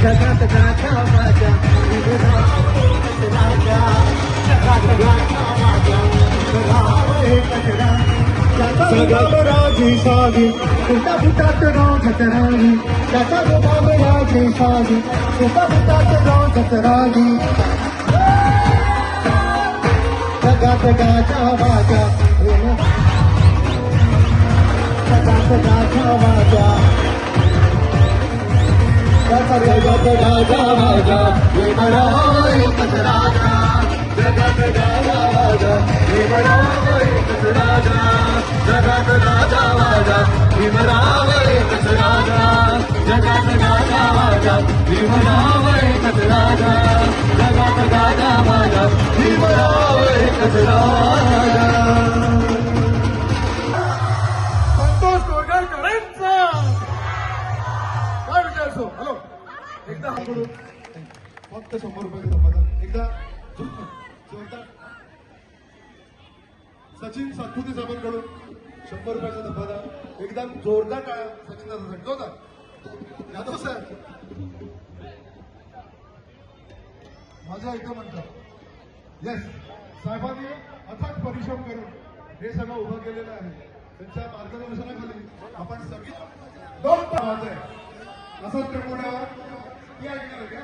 जगात गाथा माझ्या राजा जगात गाथा माझ्या राजी साधी तुझ्या भूतात गाव झतरागी त्याचा बाब राजी साधी तुझ्या भूतात गाव झतरागी जगात गाथा माझ्या जगात गाथा माझ्या जगात गाथा माझ्या एकच राजा जगात गाथा माझ्या एकच राजा जगात गाथा माझ्या भीमराव एकच राजा जगात गाथा माझ्या भीमराव एकच राजा जगात गाथा माझ्या भीमराव एकच राजा संतोष कोरगावकरांचा काय विचार असो. हॅलो एकदा हात जोडून फक्त 100 रुपये समाधान एकदा जोरदार सचिन सातपुते साहेबांकडून 100 रुपयाचा धब्बादार एकदम जोरदार टाळ्या सचिन दादासाठी जोरदार यादव साहेब माझं एकदम म्हणतात येस साहेबांनी अथक परिश्रम करून हे सगळं उभं केलेलं आहे. त्यांच्या मार्गदर्शनाखाली आपण सगळी 2 पाहत आहे असं त्रिपुरावर ती ऐकणार का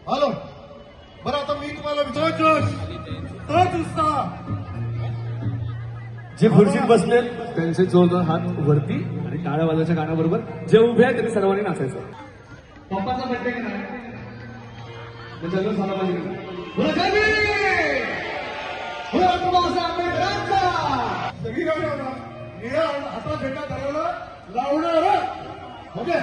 हॅलो बरं आता मी तुम्हाला तोच उत्साह जे खुर्चीत बसले त्यांचे जोरदार हात वरती आणि टाळ्या वाजवायच्या गाण्याबरोबर जे उभे आहेत त्यांनी सर्वांनी नाचायचं. पप्पाचा बड्डे का नाही जल्लोष झाला सगळी गाडी निळा हातात झेंडा धरायला लावणार ओके